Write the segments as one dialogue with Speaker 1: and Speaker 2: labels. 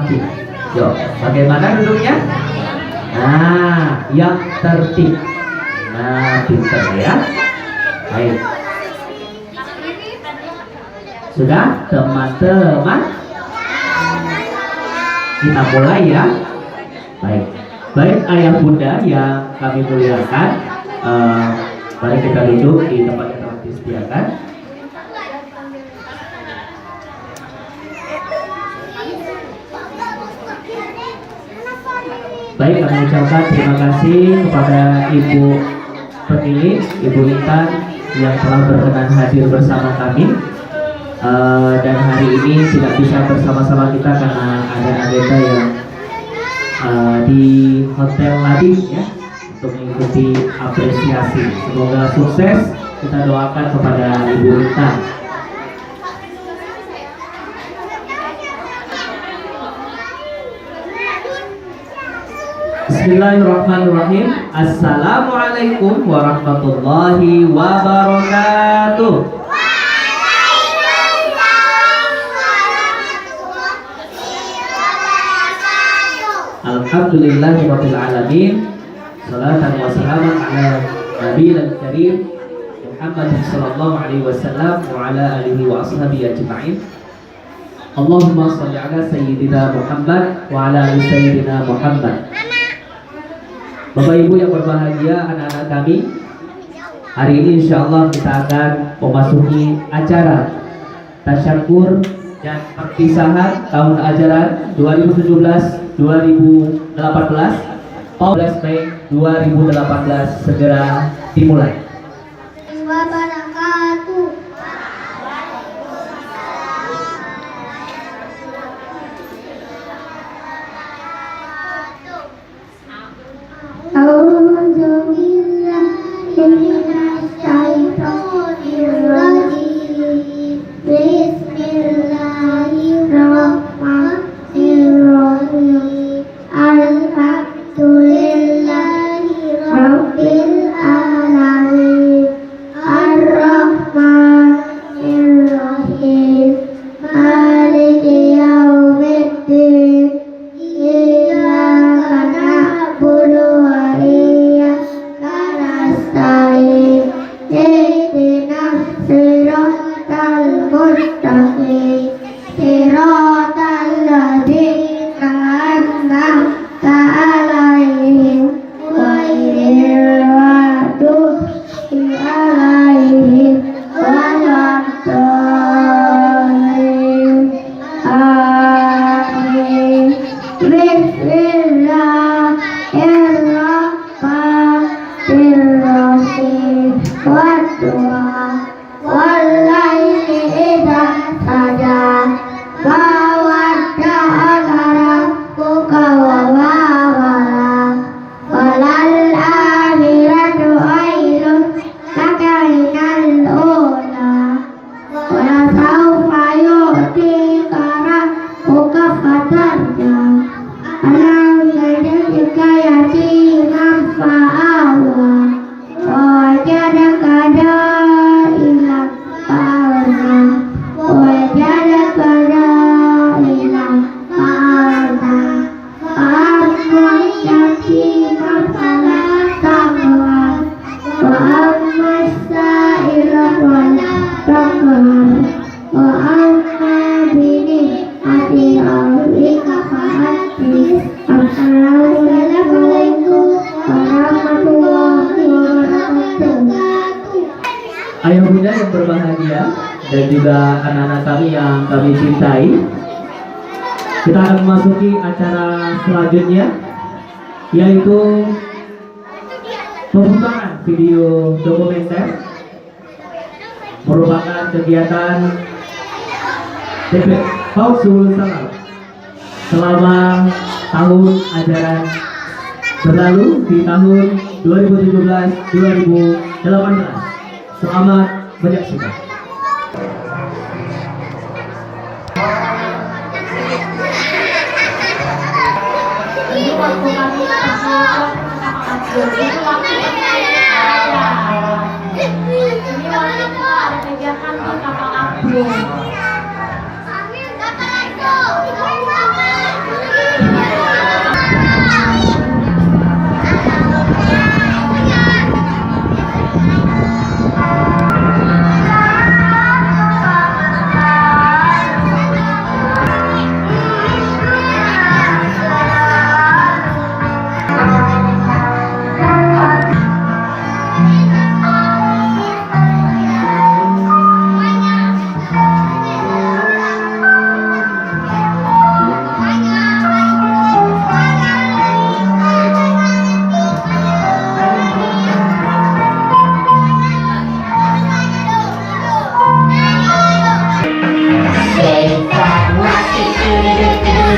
Speaker 1: rapi. Yuk, bagaimana duduknya? Nah, yang tertib. Nah, pintar ya. Baik. Sudah, teman-teman? Kita mulai ya. Baik. Baik ayah bunda yang kami muliakan, mari kita duduk di tempat yang telah disediakan. Baik, kami ucapkan terima kasih kepada Ibu Pemilik, Ibu Intan yang telah berkenan hadir bersama kami. Dan hari ini tidak bisa bersama-sama kita karena ada agenda yang di Hotel Lading ya, untuk mengikuti apresiasi. Semoga sukses. Kita doakan kepada Ibu Intan. Bismillahirrahmanirrahim. Assalamualaikum warahmatullahi wabarakatuh. Alhamdulillahirabbil alamin. Salatan wa salaman ala nabiyil karim Muhammad sallallahu alaihi wasallam wa ala alihi wa ashabihi ajma'in. Allahumma shalli ala sayyidina Muhammad wa ala ali sayyidina Muhammad. Bapak Ibu yang berbahagia, anak-anak kami, hari ini insya Allah kita akan memasuki acara tasyakur dan perpisahan tahun ajaran 2017-2018, 14 Mei 2018 segera dimulai. Ayah bunda yang berbahagia dan juga anak-anak kami yang kami cintai, kita akan memasuki acara selanjutnya, yaitu pemutaran video dokumenter merupakan kegiatan TP Fausul Salam selama tahun ajaran berlalu di tahun 2017-2018. Selamat menyaksikan.
Speaker 2: Ini waktu kami sama Abdul, ini waktu ada kegiatan di kapal Abdul.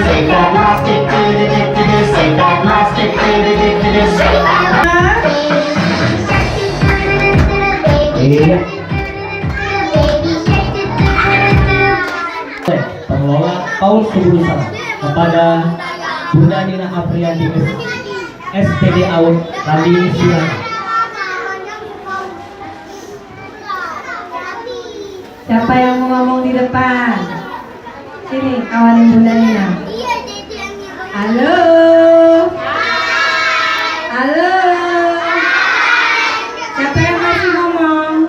Speaker 3: Shake that plastic, do-do-do-do-do. Shake that plastic, do-do-do-do-do. Shake that.
Speaker 1: Iya. Pengelola Paul Subulu Salam kepada Bunda Nina Afriyanti SPD AUD kami silakan.
Speaker 4: Siapa yang mau ngomong di depan? Sini, kawanin Bunda Nina. Halo. Halo. Siapa yang masih ngomong?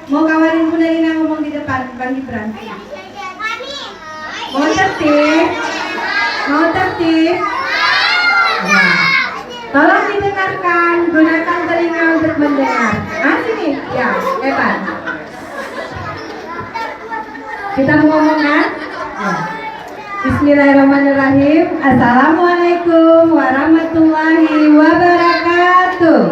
Speaker 4: Mau kawanin Bunda Nina ngomong di depan, Bang Gibran. Mau tertib? Mau tertib? Ya. Tolong didengarkan, gunakan telinga untuk mendengar. Sini, ya, hebat. Kita mau ngomong kan? Ya. Bismillahirrahmanirrahim. Assalamualaikum warahmatullahi wabarakatuh.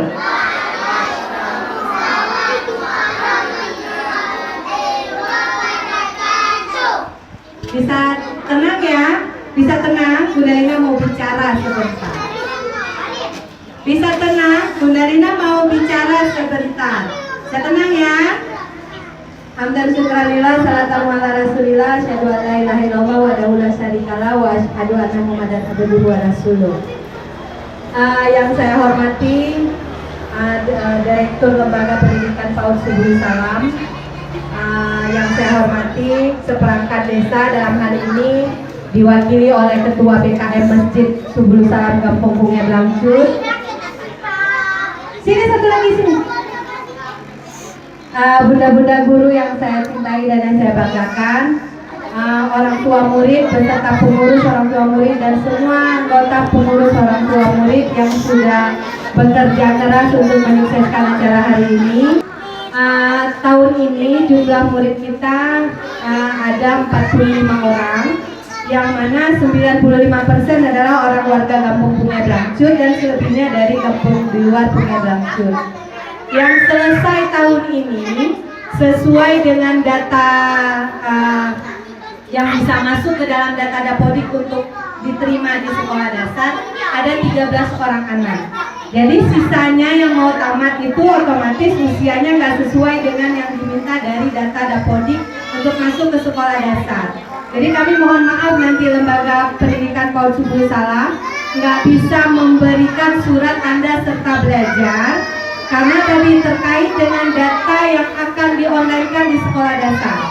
Speaker 4: Bisa tenang ya? Bisa tenang? Bunda Rina mau bicara sebentar. Bisa tenang? Bunda Rina mau bicara sebentar. Bisa tenang ya? Hamdan syukranillah, salatan ala rasulillah, asyhadu an la ilaha illallah wa la syarikalah wa asyhadu anna muhammadan abduhu wa rasuluh. Yang saya hormati Direktur Lembaga Pendidikan PAUD Subulu Salam, yang saya hormati seperangkat desa, dalam hal ini diwakili oleh Ketua BKM Masjid Subulu Salam Kampung Bunga Blangcut. Sini satu lagi sini. Bunda-bunda guru yang saya cintai dan yang saya banggakan, orang tua murid beserta pengurus orang tua murid dan semua anggota pengurus orang tua murid yang sudah bekerja keras untuk menyukseskan acara hari ini. Tahun ini jumlah murid kita ada 45 orang, yang mana 95% adalah orang warga Kampung Bunga Blangcut dan selebihnya dari kampung di luar Bunga Blangcut. Yang selesai tahun ini sesuai dengan data yang bisa masuk ke dalam data Dapodik untuk diterima di sekolah dasar ada 13 orang anak. Jadi sisanya yang mau tamat itu otomatis usianya nggak sesuai dengan yang diminta dari data Dapodik untuk masuk ke sekolah dasar. Jadi kami mohon maaf nanti Lembaga Pendidikan PAUD Subulu Salam nggak bisa memberikan surat tanda serta belajar karena tadi terkait dengan data yang akan di-online-kan di sekolah dasar.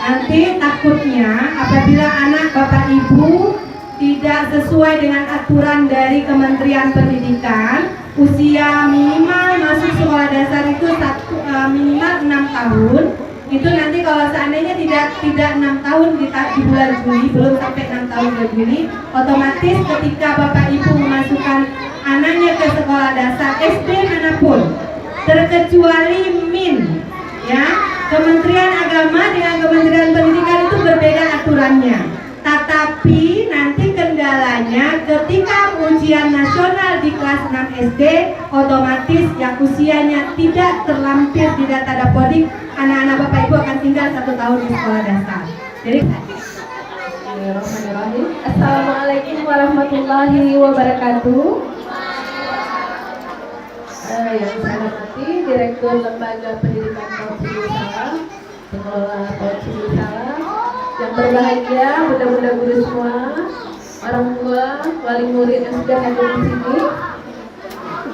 Speaker 4: Nanti takutnya apabila anak bapak ibu tidak sesuai dengan aturan dari Kementerian Pendidikan, usia minimal masuk sekolah dasar itu minimal 6 tahun. Itu nanti kalau seandainya tidak 6 tahun di bulan Juli, belum sampai 6 tahun ke Juli, otomatis ketika bapak ibu memasukkan anaknya ke sekolah dasar SD manapun, terkecuali MIN, ya, Kementerian Agama dengan Kementerian Pendidikan itu berbeda aturannya. Tetapi nanti kendalanya ketika ujian nasional di kelas 6 SD, otomatis yang usianya tidak terlampir di data Dapodik, anak-anak bapak ibu akan tinggal 1 tahun di sekolah dasar. Jadi Assalamualaikum warahmatullahi wabarakatuh. Yang saya hormati Direktur Lembaga Pendidikan PAUD Subulu Salam, Pengelola PAUD Subulu Salam, yang berbahagia bunda-bunda guru semua, orang tua, wali murid yang sudah hadir di sini,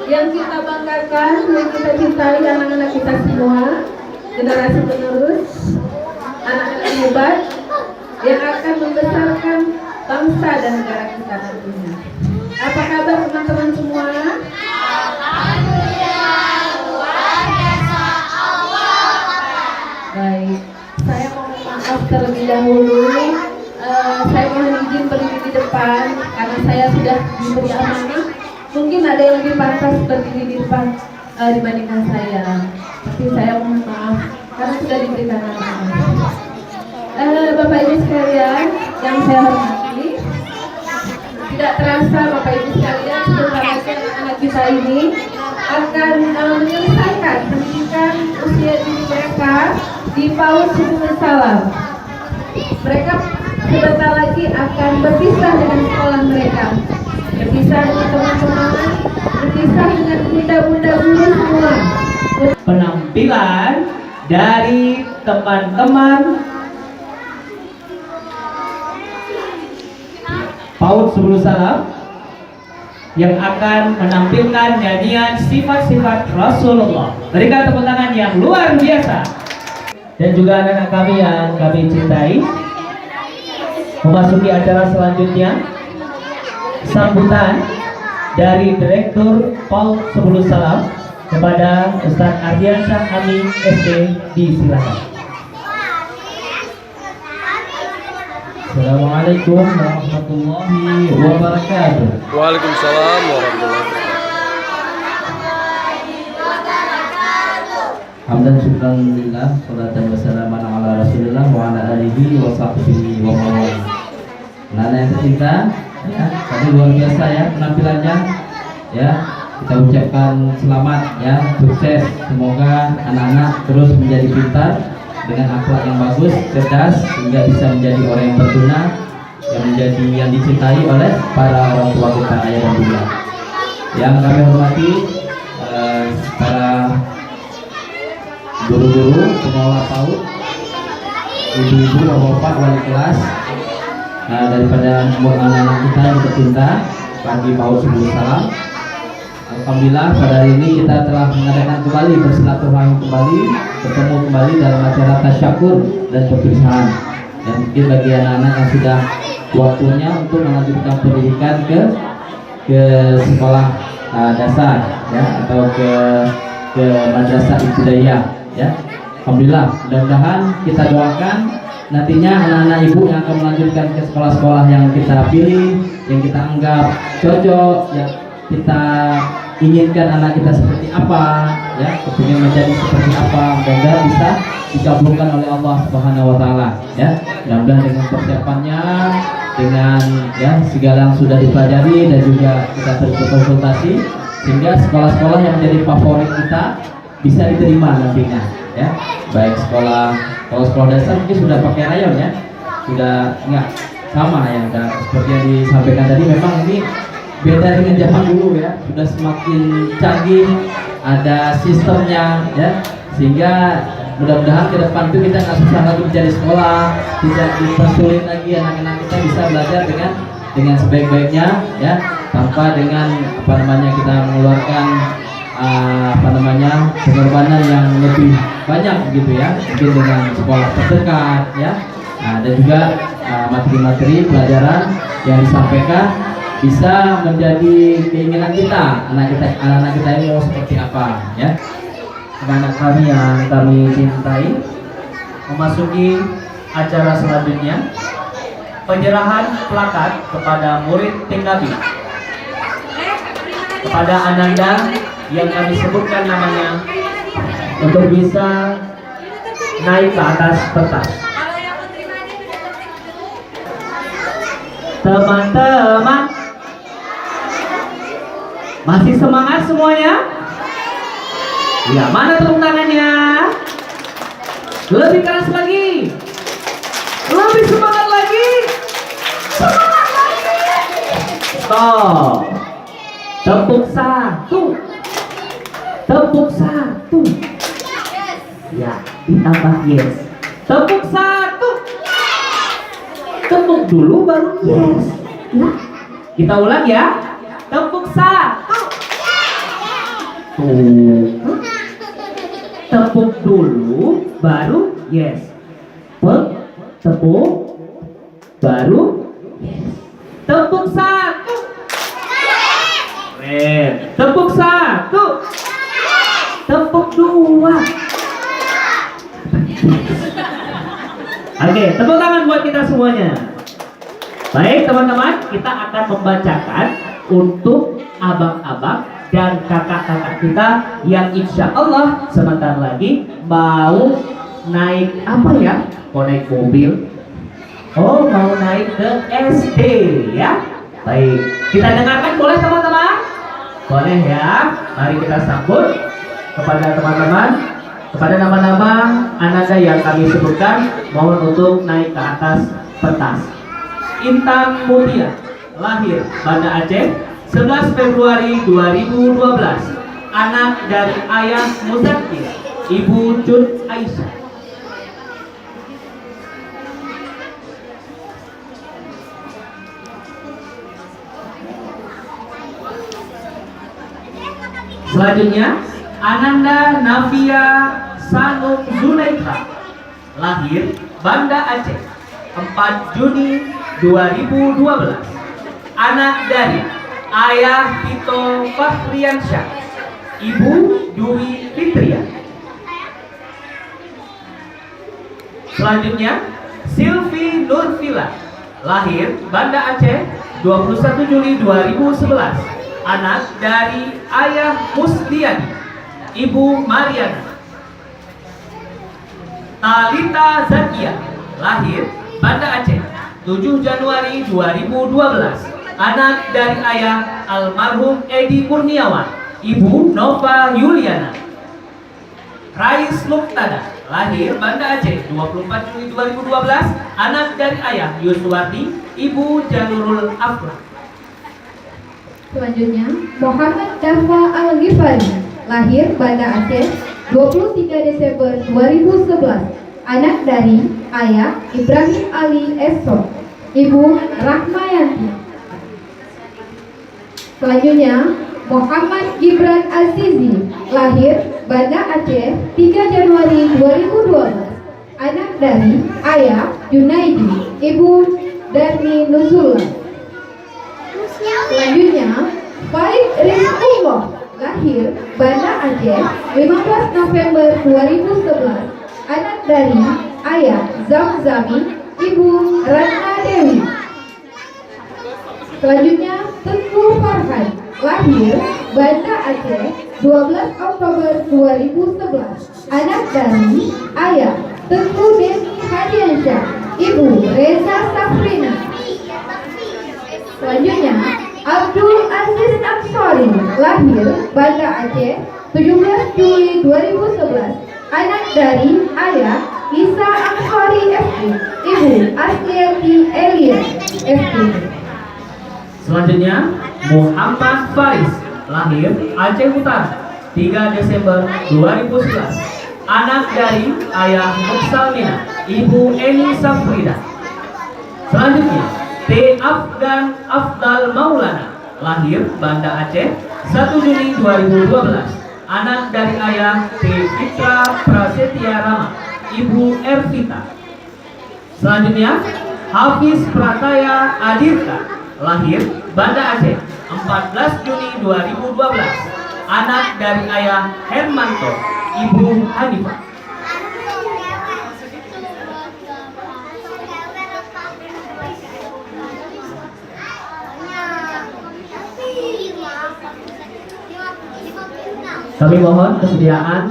Speaker 4: yang kita banggakan, yang kita cintai anak-anak kita semua, generasi penerus, anak-anak hebat yang akan membesarkan bangsa dan negara kita nantinya. Apa kabar teman-teman semua? Baik, saya mohon maaf terlebih dahulu. Saya mohon izin berdiri di depan karena saya sudah diberi amanah. Mungkin ada yang lebih pantas berdiri di depan dibandingkan saya. Tapi saya mohon maaf karena sudah diberikan amanah. Bapak Ibu sekalian yang saya hormati, tidak terasa Bapak Ibu sekalian sebentar lagi anak-anak kita ini akan menyelesaikan pendidikan usia dini mereka di PAUD Subulu Salam. Mereka sebentar lagi akan berpisah dengan sekolah mereka, berpisah dengan teman-teman, berpisah dengan bunda-bunda guru semua.
Speaker 1: Penampilan dari teman-teman PAUD 10 Salam yang akan menampilkan nyanyian sifat-sifat Rasulullah. Berikan tepuk tangan yang luar biasa. Dan juga anak-anak kami yang kami cintai, memasuki acara selanjutnya, sambutan dari Direktur PAUD 10 Salam kepada Ustadz Ardiansyah Amin SD, disilakan. Assalamualaikum warahmatullahi wabarakatuh.
Speaker 5: Waalaikumsalam warahmatullahi wabarakatuh.
Speaker 1: Hamdan syukran lillah, salatan wassalaman ala rasulillah wa ala alihi wa sahbihi wa mawala. Anak yang tercinta, ya, tadi luar biasa ya penampilannya, ya. Kita ucapkan selamat ya, sukses. Semoga anak-anak terus menjadi pintar dengan akhlak yang bagus, cerdas, sehingga bisa menjadi orang yang berguna, yang dicintai oleh para orang tua kita, ayah dan bunda. Yang kami hormati para guru-guru, pengelola PAUD, ibu-ibu, bapak-bapak, wali kelas, daripada anak-anak kita yang tercinta bagi PAUD 10 Salam. Alhamdulillah pada hari ini kita telah mengadakan kembali, bersilaturahmi kembali, bertemu kembali dalam acara tasyakur dan perpisahan. Dan mungkin bagi anak-anak yang sudah waktunya untuk melanjutkan pendidikan ke sekolah dasar ya, atau ke madrasah ibtidaiyah ya. Alhamdulillah, mudah-mudahan kita doakan nantinya anak-anak ibu yang akan melanjutkan ke sekolah-sekolah yang kita pilih, yang kita anggap cocok, yang kita inginkan anak kita seperti apa ya, kepingin menjadi seperti apa, mudah-mudahan bisa dikabulkan oleh Allah Subhanahu wa taala ya. Mudah-mudahan dengan persiapannya, dengan ya segala yang sudah dipelajari dan juga kita terus berkonsultasi, sehingga sekolah-sekolah yang menjadi favorit kita bisa diterima nantinya ya. Baik kalau sekolah dasar mungkin sudah pakai rayon ya, sudah enggak sama ya, dan seperti yang disampaikan tadi, memang ini beda dengan zaman dulu ya, sudah semakin canggih, ada sistemnya ya, sehingga mudah-mudahan ke depan itu kita nggak susah lagi mencari sekolah, tidak dipersulit lagi, anak-anak kita bisa belajar dengan sebaik-baiknya ya, tanpa dengan kita mengeluarkan pengorbanan yang lebih banyak gitu ya, mungkin dengan sekolah terdekat ya. Dan juga materi-materi pelajaran yang disampaikan bisa menjadi keinginan kita, anak-anak kita ini mau seperti apa ya. Anak kami yang kami cintai, memasuki acara selanjutnya, penyerahan plakat kepada murid TKB, kepada Ananda yang kami sebutkan namanya, untuk bisa naik ke atas pentas. Teman-teman, masih semangat semuanya? Ya, mana tepuk tangannya? Lebih keras lagi. Lebih semangat lagi. Semangat lagi. Stop. Tepuk satu. Tepuk satu. Ya, ditambah yes. Tepuk satu. Tepuk dulu baru yes. Ya. Kita ulang ya. Tepuk satu. Tuh. Tepuk dulu baru yes. Tepuk baru yes. Tepuk satu. Keren. Tepuk satu. Tepuk dua. Oke, tepuk tangan buat kita semuanya. Baik teman-teman, kita akan membacakan untuk abang-abang dan kakak-kakak kita yang insya Allah sebentar lagi mau naik apa ya? Mau naik mobil? Oh, mau naik ke SD ya? Baik, kita dengarkan boleh teman-teman? Boleh ya? Mari kita sambut kepada teman-teman, kepada nama-nama anak yang kami sebutkan, mohon untuk naik ke atas pentas. Intan Mutia, lahir Banda Aceh 11 Februari 2012, anak dari ayah Muzakir, ibu Cut Aisyah. Selanjutnya, Ananda Nafia Sanum Zulaikha, lahir Banda Aceh 4 Juni 2012, anak dari ayah Tito Fakhriansyah, ibu Dwi Fitria. Selanjutnya, Silvi Nurfila, lahir Banda Aceh 21 Juli 2011, anak dari ayah Musdiani, ibu Mariana. Talita Zakia, lahir Banda Aceh 7 Januari 2012, anak dari ayah almarhum Edi Kurniawan, ibu Nova Yuliana. Rais Luktada, lahir Banda Aceh 24 Juli 2012, anak dari ayah Yuswardi, ibu Janurul Afra.
Speaker 6: Selanjutnya, Muhammad Dafa Al-Ghifari, lahir Banda Aceh 23 Desember 2011, anak dari ayah Ibrahim Ali Esok, ibu Rahmayanti. Selanjutnya, Muhammad Gibran Azizi, lahir Banda Aceh 3 Januari 2012, anak dari ayah Junaidi, ibu Darni Nuzullah. Selanjutnya, Farid Rizqullah, lahir Banda Aceh 15 November 2011, anak dari ayah Zamzami, ibu Ratna Dewi. Selanjutnya, Tengku Farhan, lahir Banda Aceh 12 Oktober 2011, anak dari ayah Tengku Deni Hadiansyah, ibu Reza Safrina. Selanjutnya, Abdul Aziz Ansori, lahir Banda Aceh 17 Juli 2011, anak dari ayah Isa Ansori FD, ibu Asliati Elia FD.
Speaker 1: Selanjutnya, Muhammad Faris, lahir Aceh Utara 3 Desember 2011, anak dari ayah Muksalmina, ibu Eni Safrida. Selanjutnya, T. Afgan Afdal Maulana, lahir Banda Aceh 1 Juni 2012, anak dari ayah T. Fitra Prasetya Rama, ibu Ervita. Selanjutnya, Hafiz Prataya Adirka, lahir Banda Aceh 14 Juni 2012, anak dari ayah Hermanto, ibu Hanifah. Kami mohon kesediaan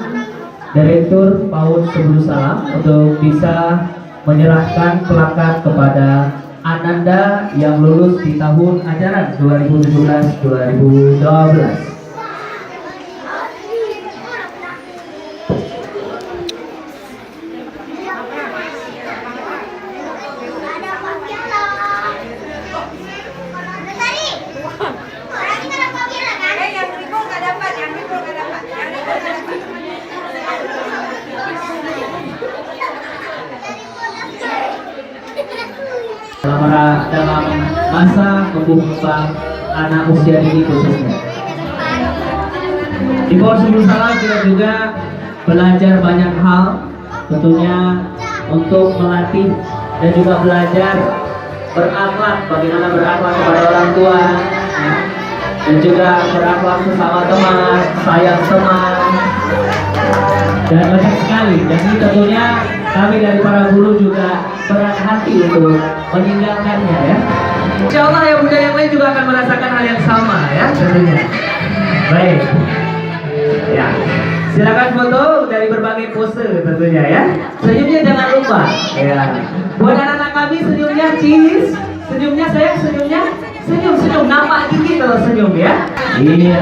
Speaker 1: Direktur PAUD Sebelum Salam untuk bisa menyerahkan plakat kepada Ananda yang lulus di tahun ajaran 2017-2012. Dalam masa kembang anak usia dini khususnya. Di PAUD Sebelum Salam kita juga belajar banyak hal, tentunya untuk melatih dan juga belajar berakhlak, bagaimana berakhlak kepada orang tua, ya. Dan juga berakhlak sesama teman, sayang teman, dan banyak sekali. Jadi tentunya kami dari para guru juga berat hati untuk meninggalkannya, ya. Insya Allah ya Bunda yang lain juga akan merasakan hal yang sama, ya tentunya. Baik, ya silakan foto dari berbagai pose tentunya, ya. Senyumnya jangan lupa, ya. Buat anak-anak kami senyumnya cheese, senyumnya sayang, senyumnya senyum nampak gigi kalau senyum, ya. Iya.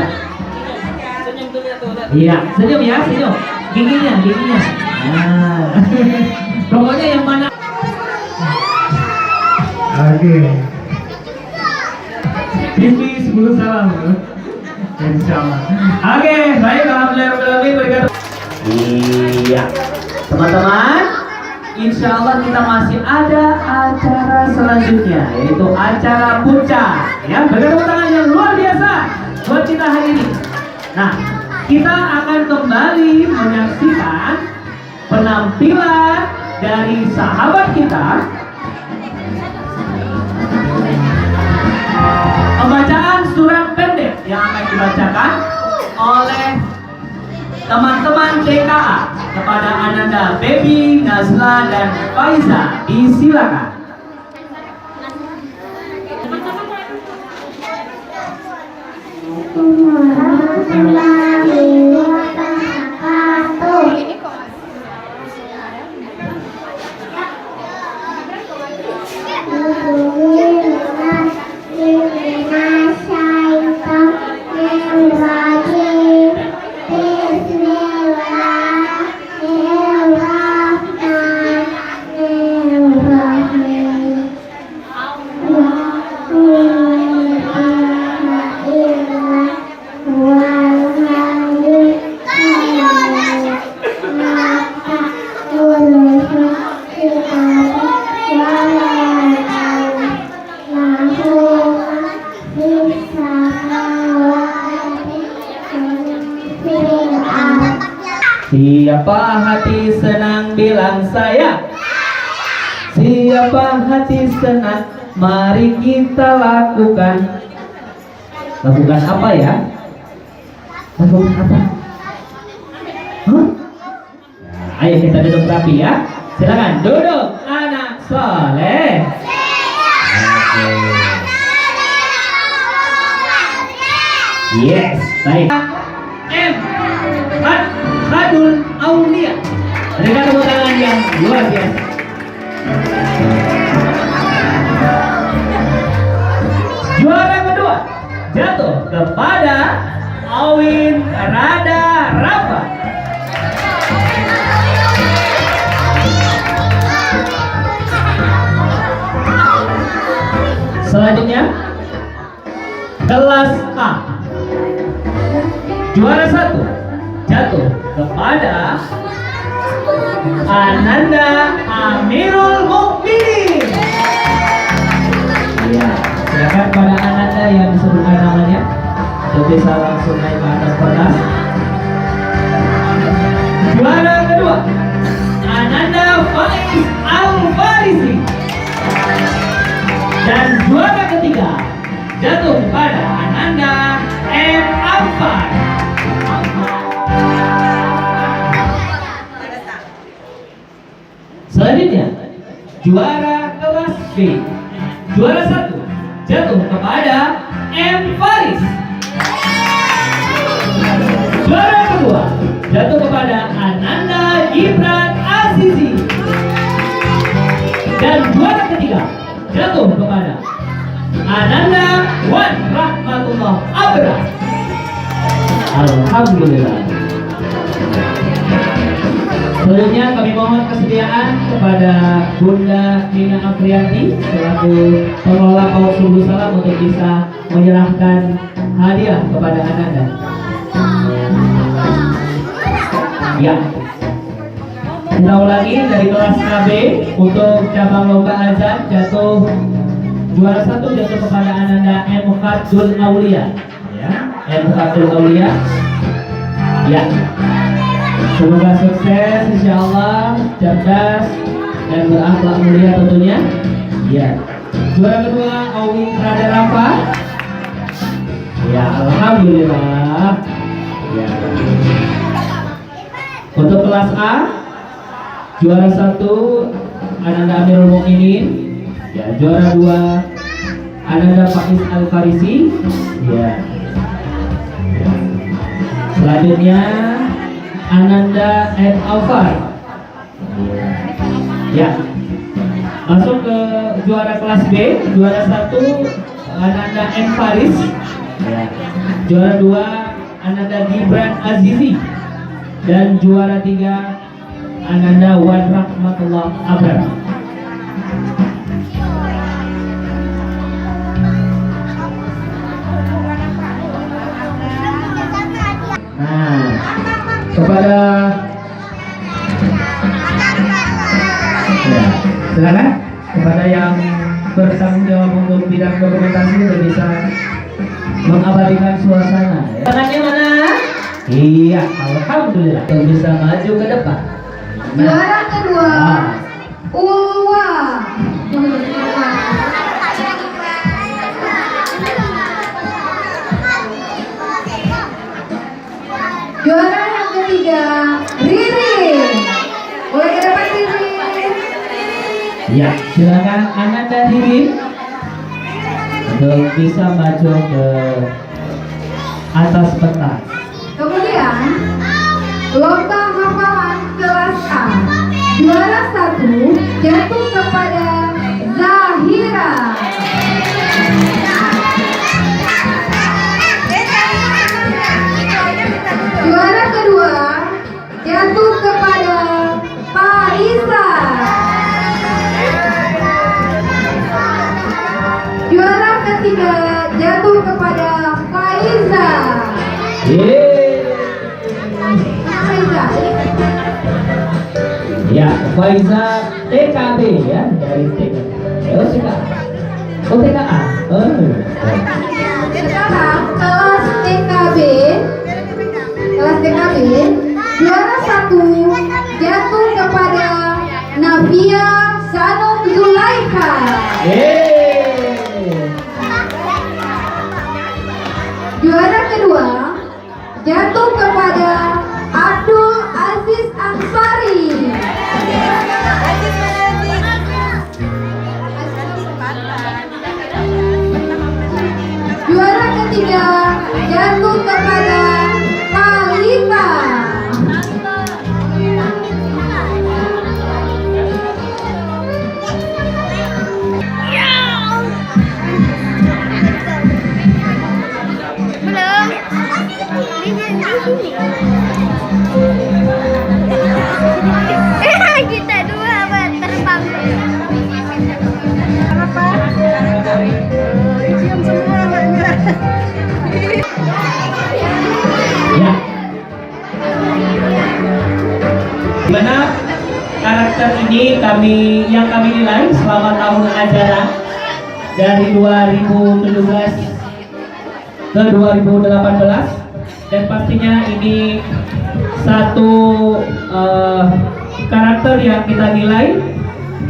Speaker 1: Iya, senyum ya, senyum. Giginya. Nah. Pokoknya yang mana?
Speaker 7: Oke. TV 10 salam. Insyaallah. Oke, baik, alhamdulillah berikan.
Speaker 1: Iya, teman-teman, insya Allah kita masih ada acara selanjutnya, yaitu acara puncak. Ya, berikan tepuk tangan yang luar biasa buat kita hari ini. Nah, kita akan kembali menyaksikan penampilan dari sahabat kita, pembacaan surat pendek yang akan dibacakan oleh teman-teman TKA kepada Ananda, Baby, Nazla, dan Faiza. Disilakan. Siapa hati senang bilang saya. Siapa hati senang, mari kita lakukan. Lakukan apa ya? Lakukan apa? Hah? Nah, ayo kita duduk rapi ya. Silakan duduk anak soleh. Oke. Yes, baik. Khadul Aulia. Berikan tepuk tangan yang luar biasa. Juara kedua jatuh kepada Awin Rada Rafa. Selanjutnya kelas A, juara 1 jatuh kepada Ananda Amirul Mukminin. Iya, silakan pada Ananda yang disebutkan namanya untuk bisa langsung naik ke atas kertas. Juara kedua Ananda Faiz Al-Farisi. Dan juara ketiga jatuh kepada Ananda M. Amfar. Selanjutnya juara kelas B, juara 1 jatuh kepada M. Faris. Juara kedua jatuh kepada Ananda Gibran Azizi. Dan juara ketiga jatuh kepada Ananda Wan Rahmatullah Abra. Alhamdulillah. Selanjutnya kami mohon kesediaan kepada Bunda Nina Afriyanti selaku pengelola Paut Subuh Salam untuk bisa menyerahkan hadiah kepada Ananda. Ya. Kita ulangi dari kelas KB untuk cabang lomba azan jatuh juara 1 jatuh kepada Ananda M. Khadul Aulia. Ya, M. Khadul Aulia. Ya. Semoga sukses, insya Allah, cerdas dan berakhlak mulia tentunya. Ya. Juara kedua Awin Rada Rafa. Ya, alhamdulillah. Ya. Untuk kelas A, juara 1 Ananda Amirul Mukminin. Ya, juara 2 Ananda Faiz Al-Farisi. Ya. Selanjutnya Ananda M. Alfar. Ya. Masuk ke juara kelas B, juara 1 Ananda M. Faris. Ya. Juara 2 Ananda Gibran Azizi. Dan juara 3 Ananda Wan Rahmatullah Abrar.
Speaker 7: Nah, kepada ya, silakan kepada yang bertanggung jawab untuk bidang dokumentasi untuk bisa mengabadikan suasana. Ya.
Speaker 1: Tangannya mana? Iya, alhamdulillah. Yang bisa maju ke depan.
Speaker 6: Juara kedua, Ulwa. Juara yang ketiga, Ririn. Boleh ke depan Ririn.
Speaker 1: Ya, silakan Ananda Ririn untuk bisa maju ke atas pentas.
Speaker 6: Kemudian, lomba hafalan kelas A. Juara 1 jatuh kepada Zahira. Juara kedua jatuh kepada Parisa. Juara ketiga jatuh kepada Faiza. Faiza.
Speaker 1: Ya, Faiza TKB ya, dari TKB. Oh, TKA. Oh, TKA. Oh.
Speaker 6: Sekarang kelas TKB juara 1 jatuh kepada Navia Sanum Zulaikha. Juara kedua jatuh kepada Abdul Aziz Ansari. Juara ketiga jatuh kepada Kalita.
Speaker 2: Kita dua terbang.
Speaker 1: Ya. Gimana karakter ini yang kami nilai selama tahun ajaran dari 2017 ke 2018, dan pastinya ini satu karakter yang kita nilai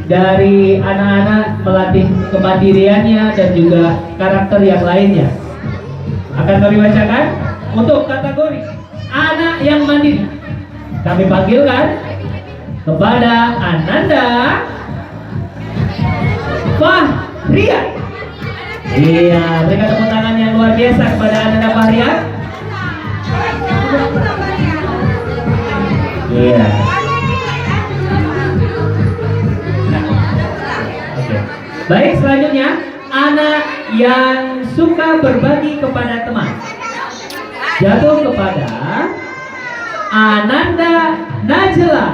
Speaker 1: dari anak-anak melatih kemandiriannya dan juga karakter yang lainnya. Akan kami bacakan untuk kategori anak yang mandiri. Kami panggilkan kepada Ananda Fahrian. Iya, berikan tepuk tangan yang luar biasa kepada Ananda Fahrian. Iya. Oke. Baik, selanjutnya anak yang suka berbagi kepada teman jatuh kepada Ananda Najla.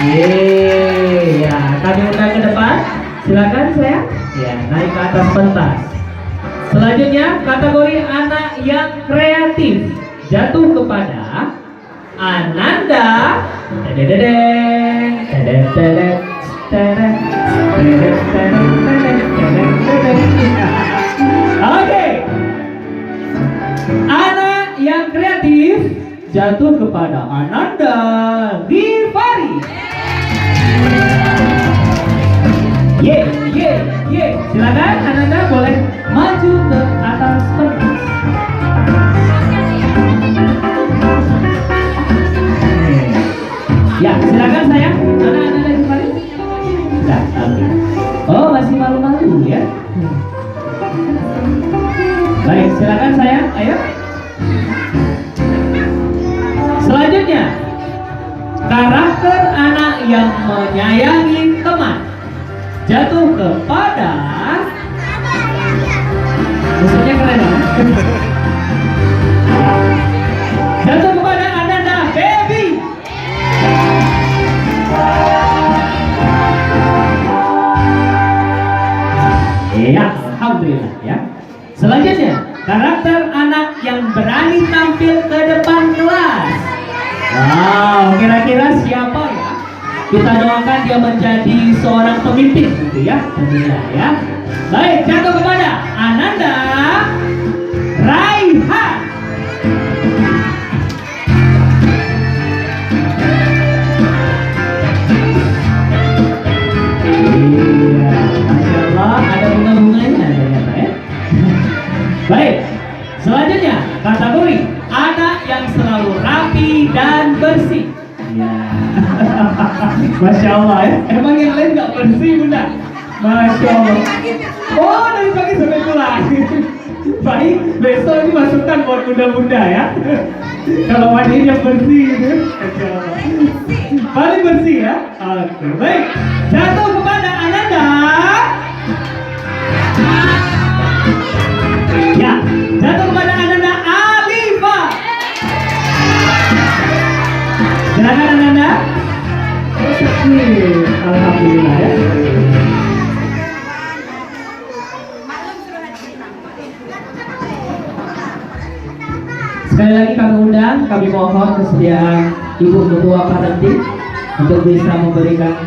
Speaker 1: Iya, kami undang ke depan. Silakan sayang. Ya, naik ke atas pentas. Selanjutnya kategori anak yang kreatif jatuh kepada Ananda. Oke. Anak yang kreatif jatuh kepada Ananda Rifari. Silakan Ananda boleh maju ke atas pentas. Ya, silakan sayang. Ananda Rifari. Nah, oh, masih malu-malu ya. Baik, silakan sayang. Ayo. Selanjutnya, karakter anak yang menyayangi teman jatuh kepada, maksudnya keren ya? Jatuh kepada Ananda Baby. Iya, alhamdulillah ya. Selanjutnya karakter anak yang berani tampil ke depan kelas. Wow, kira-kira siapa ya? Kita doakan dia menjadi seorang pemimpin gitu ya, tentunya ya. Baik, jatuh kepada Ananda Raihan. Iya, Masya Allah, ada bunga-bunganya ternyata ya. Baik, selanjutnya kategori anak yang selalu rapi dan bersih. Ya. Masya Allah ya. Emang yang lain nggak bersih bunda? Masya Allah. Oh, dari pagi sampai pulang. Baik, besok ini masukkan buat bunda-bunda ya. Kalau mandiin yang bersih gitu. Masya Allah. Paling bersih ya. Oke, baik. Jatuh kepada Ananda. Ya, jatuh kepada Ananda Alifa. Silakan Ananda. Alhamdulillah ya. Sekali lagi kami undang, kami mohon kesediaan Ibu Ketua Parenting untuk bisa memberikan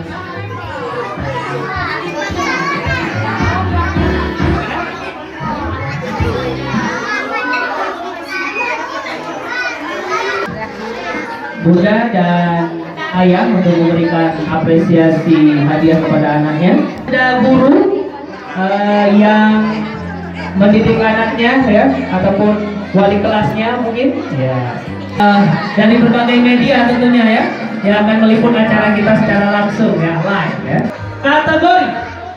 Speaker 1: Bunda dan ayah untuk memberikan apresiasi hadiah kepada anaknya. Ada guru yang mendidik anaknya ya, ataupun wali kelasnya mungkin ya. Dari berbagai media tentunya ya, yang akan meliput acara kita secara langsung ya, live ya. Kategori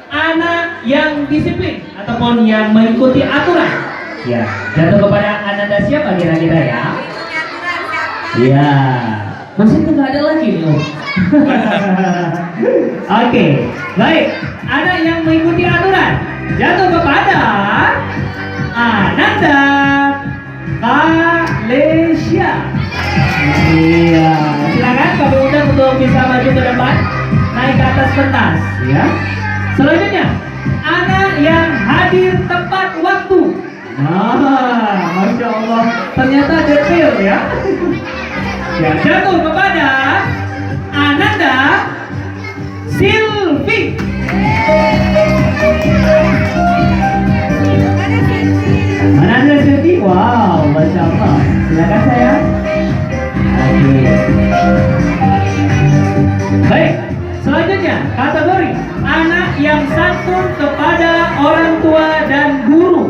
Speaker 1: anak yang disiplin ataupun yang mengikuti aturan. Ya, jatuh kepada Ananda siapa kira-kira ya? Iya, masih nggak ada lagi nih Om. Oke, baik. Ada yang mengikuti aturan. Jatuh kepada Ananda Kalesya. Iya, silakan kami undang untuk bisa maju ke depan, naik ke atas pentas. Ya. Selanjutnya, anak yang hadir tepat waktu. Nah, Masya Allah, ternyata detail ya. Ya, jatuh kepada Ananda Silvi. Ananda Silvi, wow, Masya Allah. Silakan sayang. Oke. Baik, selanjutnya kategori anak yang santun kepada orang tua dan guru.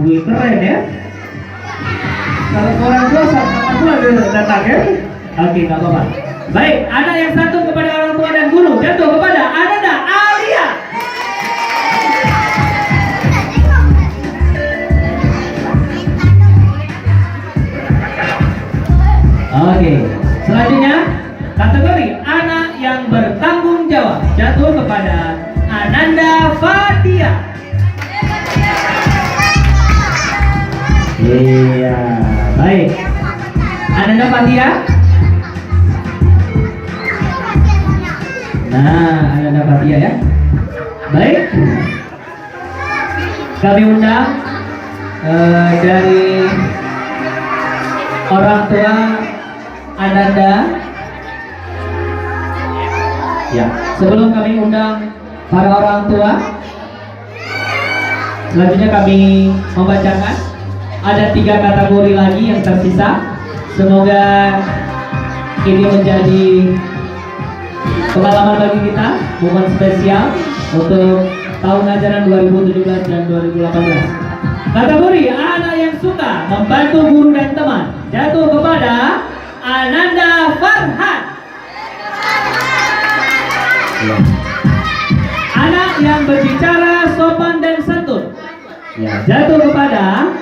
Speaker 1: Wih, keren ya. Kalau orang tua sama aku ada datang ya. Oke, nggak apa-apa. Baik, anak yang santun kepada orang tua dan guru jatuh kepada Ananda Alia. Oke, selanjutnya kategori anak yang bertanggung jawab jatuh kepada Ananda Fatia. Iya, baik. Ananda Fatia. Nah, Ananda Fatia ya. Baik. Kami undang dari orang tua Ananda. Ya, sebelum kami undang para orang tua, selanjutnya kami membacakan. Ada 3 kategori lagi yang tersisa. Semoga ini menjadi pengalaman bagi kita, momen spesial untuk tahun ajaran 2017 dan 2018. Kategori anak yang suka membantu guru dan teman jatuh kepada Ananda Farhan. Anak yang berbicara sopan dan santun jatuh kepada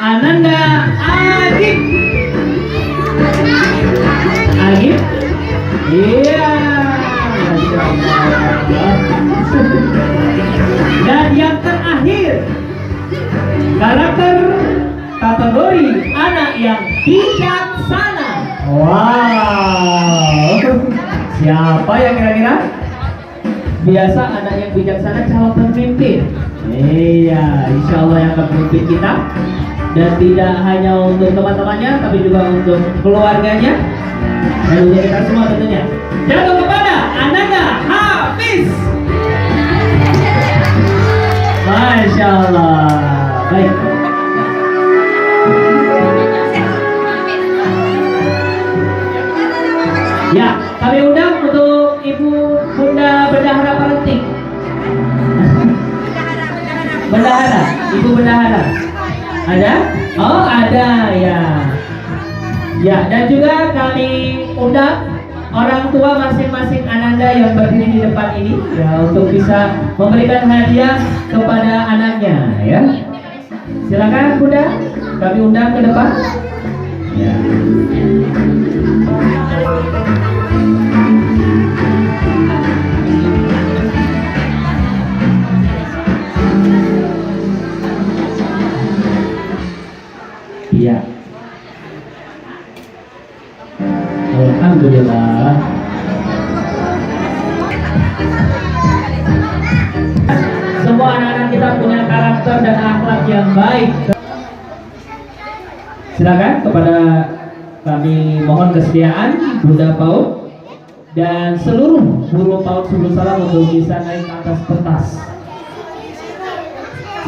Speaker 1: Ananda Agib. Agib? Iya. Dan yang terakhir, karakter kategori anak yang bijaksana. Wow. Siapa yang kira-kira? Biasa anak yang bijaksana calon pemimpin. Iya, insya Allah yang akan memimpin kita. dan tidak hanya untuk teman-temannya tapi juga untuk keluarganya dan untuk kita semua tentunya. Jatuh kepada Ananda Hafiz. Masya Allah. Baik. Ya, kami undang untuk Ibu Bunda Bendahara Parenting. Bendahara, Ibu Bendahara. Ada? Oh, ada ya. Ya, dan juga kami undang orang tua masing-masing Ananda yang berdiri di depan ini ya untuk bisa memberikan hadiah kepada anaknya ya. Silakan Bunda, kami undang ke depan. Ya. Iya. Alhamdulillah. Semua anak-anak kita punya karakter dan akhlak yang baik. Silakan kepada kami mohon kesediaan Bunda PAUD dan seluruh guru PAUD Subul Salam untuk bisa naik ke atas pentas.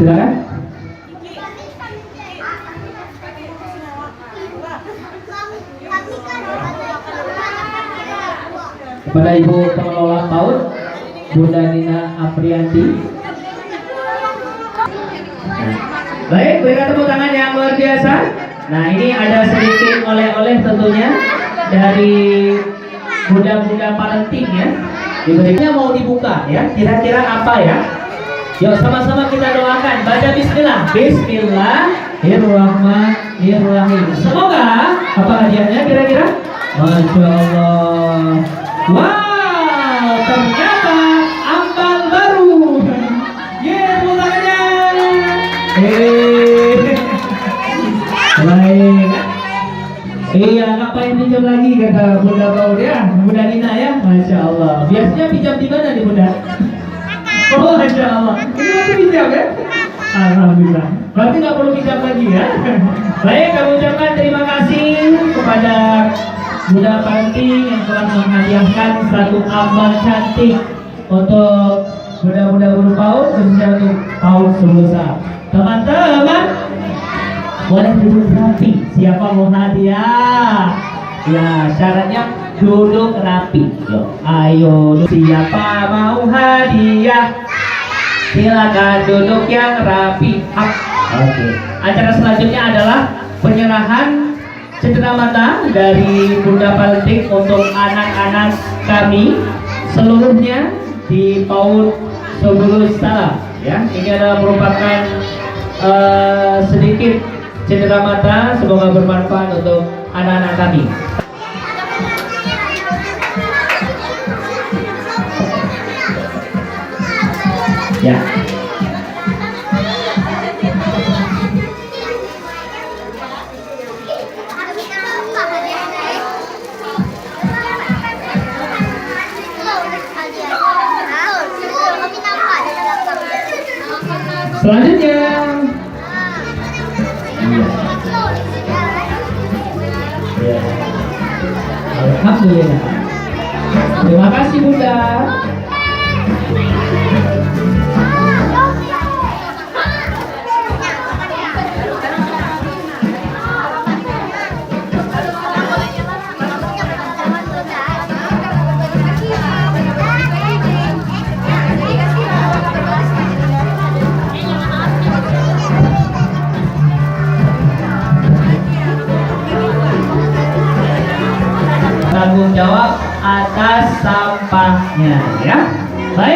Speaker 1: Silakan. Kepada Ibu Pengelola PAUD Bunda Nina Aprianti. Baik, berikan tepuk tangan yang luar biasa. Nah, ini ada sedikit oleh-oleh tentunya dari Bunda-bunda parenting ya. Diberinya mau dibuka ya. Kira-kira apa ya? Yuk sama-sama kita doakan. Baca bismillah. Bismillahirrahmanirrahim. Semoga apa hadiahnya kira-kira? Masya Allah. Wow, ternyata ambal baru. Tepuk tangannya. Baik. Iya, ngapain pinjam lagi kata Bunda PAUD ya, Bunda Nina ya, Masya Allah. Biasanya pinjam di mana nih Bunda? Oh, Masya Allah. Ini masih pinjam ya? Alhamdulillah. Berarti nggak perlu pinjam lagi ya. Baik, kami ucapkan terima kasih kepada Bunda parenting yang telah menghadiahkan satu ambal cantik untuk bunda-bunda guru PAUD, khususnya untuk PAUD Subul Salam. Teman-teman, boleh duduk rapi. Siapa mau hadiah? Ya, syaratnya duduk rapi. Yuk, ayo. Siapa mau hadiah? Silakan duduk yang rapi. Oke. Acara selanjutnya adalah penyerahan cenderamata dari Bunda parenting untuk anak-anak kami seluruhnya di PAUD Subul Salam. Ya, ini adalah merupakan sedikit cenderamata, semoga bermanfaat untuk anak-anak kami. Ya. Selanjutnya. Ya. Alhamdulillah. Terima kasih Bunda. Tanggung jawab atas sampahnya ya. Baik.